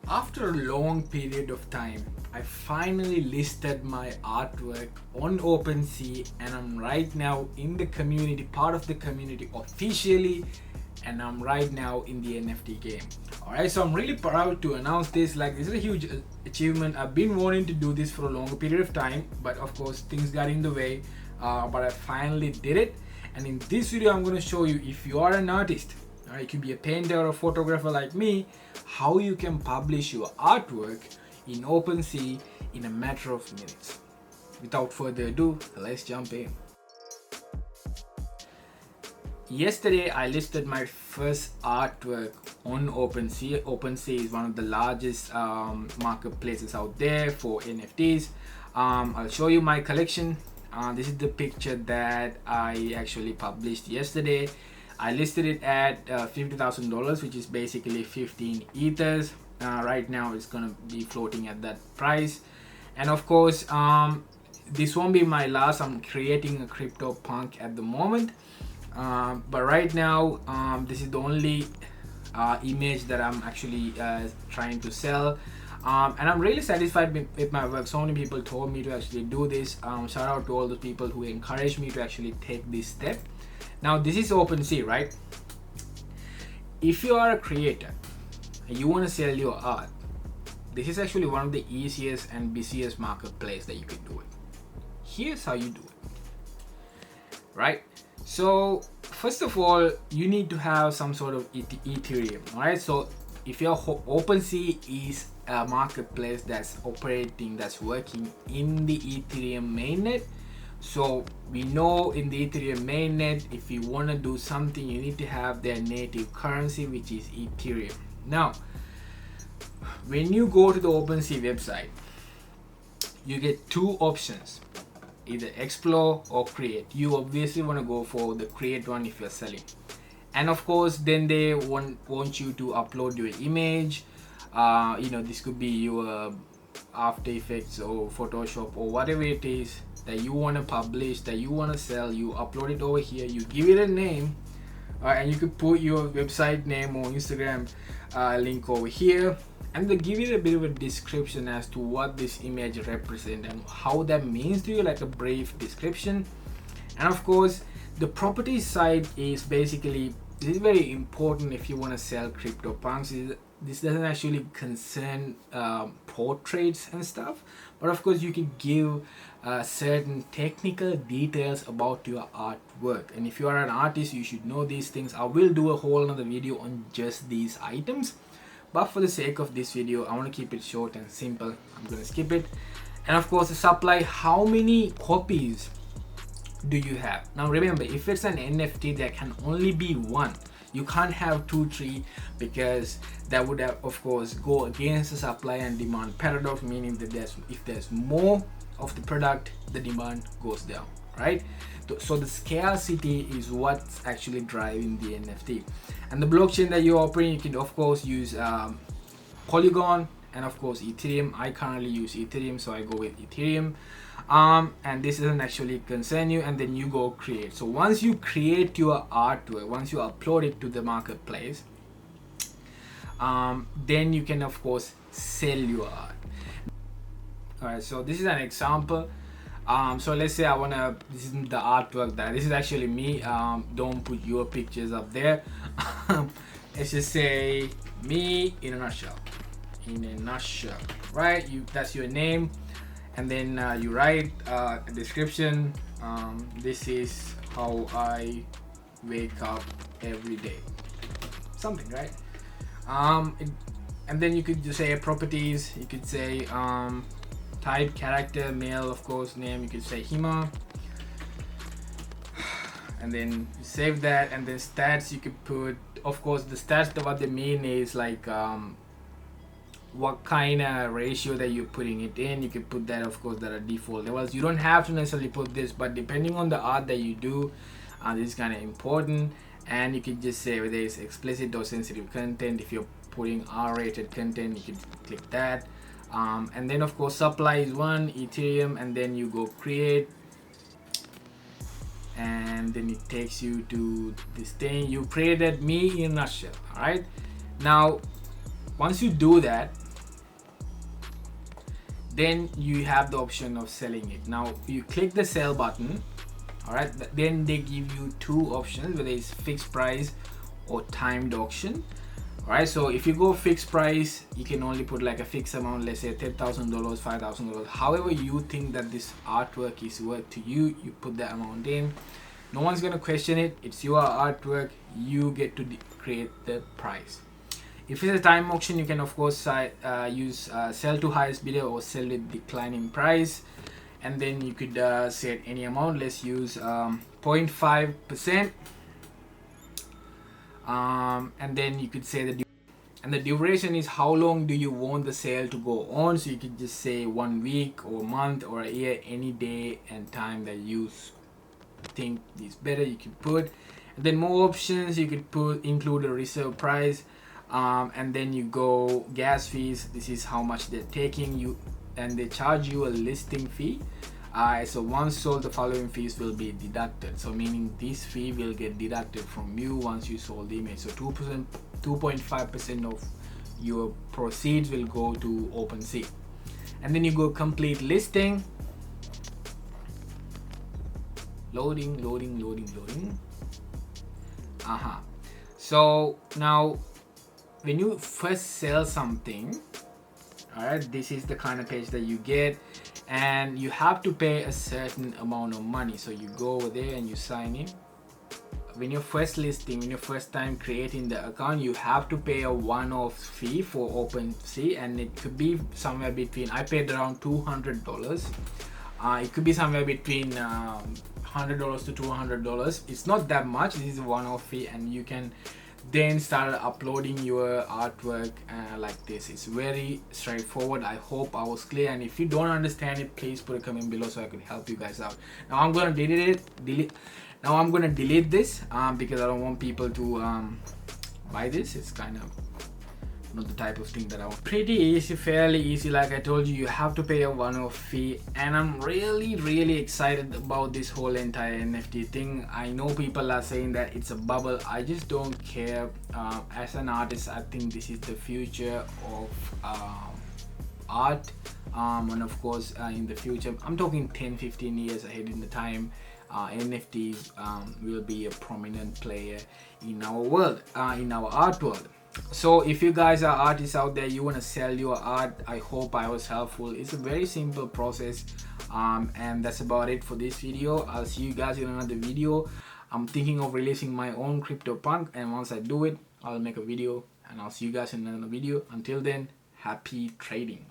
After a long period of time, I finally listed my artwork on Opensea, and I'm right now in the community, part of the community officially, and I'm right now in the NFT game. Alright, so I'm really proud to announce this. Like, this is a huge achievement. I've been wanting to do this for a longer period of time, but of course things got in the way. But I finally did it, and in this video I'm going to show you, if you are an artist, you could be a painter or a photographer like me, how you can publish your artwork in Opensea in a matter of minutes. Without further ado, let's jump in. Yesterday I listed my first artwork on Opensea. Opensea is one of the largest marketplaces out there for NFTs. I'll show you my collection. This is the picture that I actually published yesterday. I listed it at $50,000, which is basically 15 ethers. Right now it's gonna be floating at that price, and of course this won't be my last. I'm creating a crypto punk at the moment, but right now this is the only image that I'm actually trying to sell, and I'm really satisfied with my work. So many people told me to actually do this. Shout out to all the people who encouraged me to actually take this step. Now this is Opensea, right? If you are a creator and you want to sell your art, this is actually one of the easiest and busiest marketplace that you can do it. Here's how you do it, right? So first of all, you need to have some sort of Ethereum, right? So if your Opensea is a marketplace that's operating, that's working in the Ethereum mainnet. So we know in the Ethereum mainnet, if you want to do something, you need to have their native currency, which is Ethereum. Now, when you go to the Opensea website, you get two options, either explore or create. You obviously want to go for the create one if you're selling. And of course, then they want you to upload your image. This could be your After Effects or Photoshop or whatever it is that you want to publish, that you want to sell. You upload it over here, you give it a name, and you could put your website name or Instagram link over here, and they give it a bit of a description as to what this image represents and how that means to you, like a brief description. And of course, the properties side is basically, this is very important if you want to sell CryptoPunks. This doesn't actually concern portraits and stuff, but of course you can give certain technical details about your artwork. And if you are an artist, you should know these things. I will do a whole another video on just these items, but for the sake of this video, I want to keep it short and simple. I'm going to skip it. And of course, the supply, how many copies do you have? Now remember, if it's an NFT, there can only be one. You can't have 2, 3, because that would have, of course, go against the supply and demand paradox, meaning that if there's more of the product, the demand goes down, right? So the scarcity is what's actually driving the NFT. And the blockchain that you're operating, you can of course use Polygon and of course Ethereum. I currently use Ethereum, so I go with Ethereum. And this doesn't actually concern you, and then you go create. So once you create your artwork, once you upload it to the marketplace, then you can of course sell your art. Alright, so this is an example. So let's say I wanna, this is the artwork that, this is actually me. Don't put your pictures up there. Let's just say me in a nutshell. In a nutshell, right? That's your name. And then you write a description. This is how I wake up every day, something, right? And then you could just say properties. You could say type, character, male, of course, name. You could say Hima, and then you save that. And then stats, you could put, of course, the stats. What they mean is like what kind of ratio that you're putting it in. You can put that, of course, that are default levels. You don't have to necessarily put this, but depending on the art that you do, this is kind of important. And you can just say whether it's explicit or sensitive content. If you're putting R-rated content, you can click that. And then of course supply is 1 Ethereum, and then you go create, and then it takes you to this thing. You created me in a nutshell. All right, now once you do that, then you have the option of selling it. Now you click the sell button. All right, then they give you two options, whether it's fixed price or timed auction. All right, so if you go fixed price, you can only put like a fixed amount, let's say $10,000, $5,000, however you think that this artwork is worth to you, you put that amount in. No one's gonna question it. It's your artwork. You get to create the price. If it's a time auction, you can of course use sell to highest bidder or sell with declining price, and then you could set any amount. Let's use 0.5%, and then you could say the duration is how long do you want the sale to go on. So you could just say 1 week or a month or a year, any day and time that you think is better you could put. And then more options, you could include a reserve price, and then you go gas fees. This is how much they're taking you, and they charge you a listing fee. So once sold, the following fees will be deducted. So meaning this fee will get deducted from you once you sold the image. So 2.5% of your proceeds will go to Opensea. And then you go complete listing. Loading. So now when you first sell something, all right, this is the kind of page that you get, and you have to pay a certain amount of money. So you go over there and you sign in. When you're first listing, when you're first time creating the account, you have to pay a one-off fee for Opensea, and it could be somewhere between, I paid around $200. It could be somewhere between $100 to $200. It's not that much. This is a one-off fee, and you can then start uploading your artwork like this. It's very straightforward. I hope I was clear, and if you don't understand it, please put a comment below so I could help you guys out. Now I'm gonna delete this because I don't want people to buy this. It's kind of not the type of thing that I want. Pretty easy, fairly easy. Like I told you, you have to pay a one-off fee, and I'm really excited about this whole entire NFT thing. I know people are saying that it's a bubble. I just don't care. As an artist, I think this is the future of art, and of course in the future, I'm talking 10-15 years ahead in the time, NFTs will be a prominent player in our world, in our art world. So if you guys are artists out there, you want to sell your art, I hope I was helpful. It's a very simple process, and that's about it for this video. I'll see you guys in another video. I'm thinking of releasing my own CryptoPunk, and once I do it, I'll make a video, and I'll see you guys in another video. Until then, happy trading.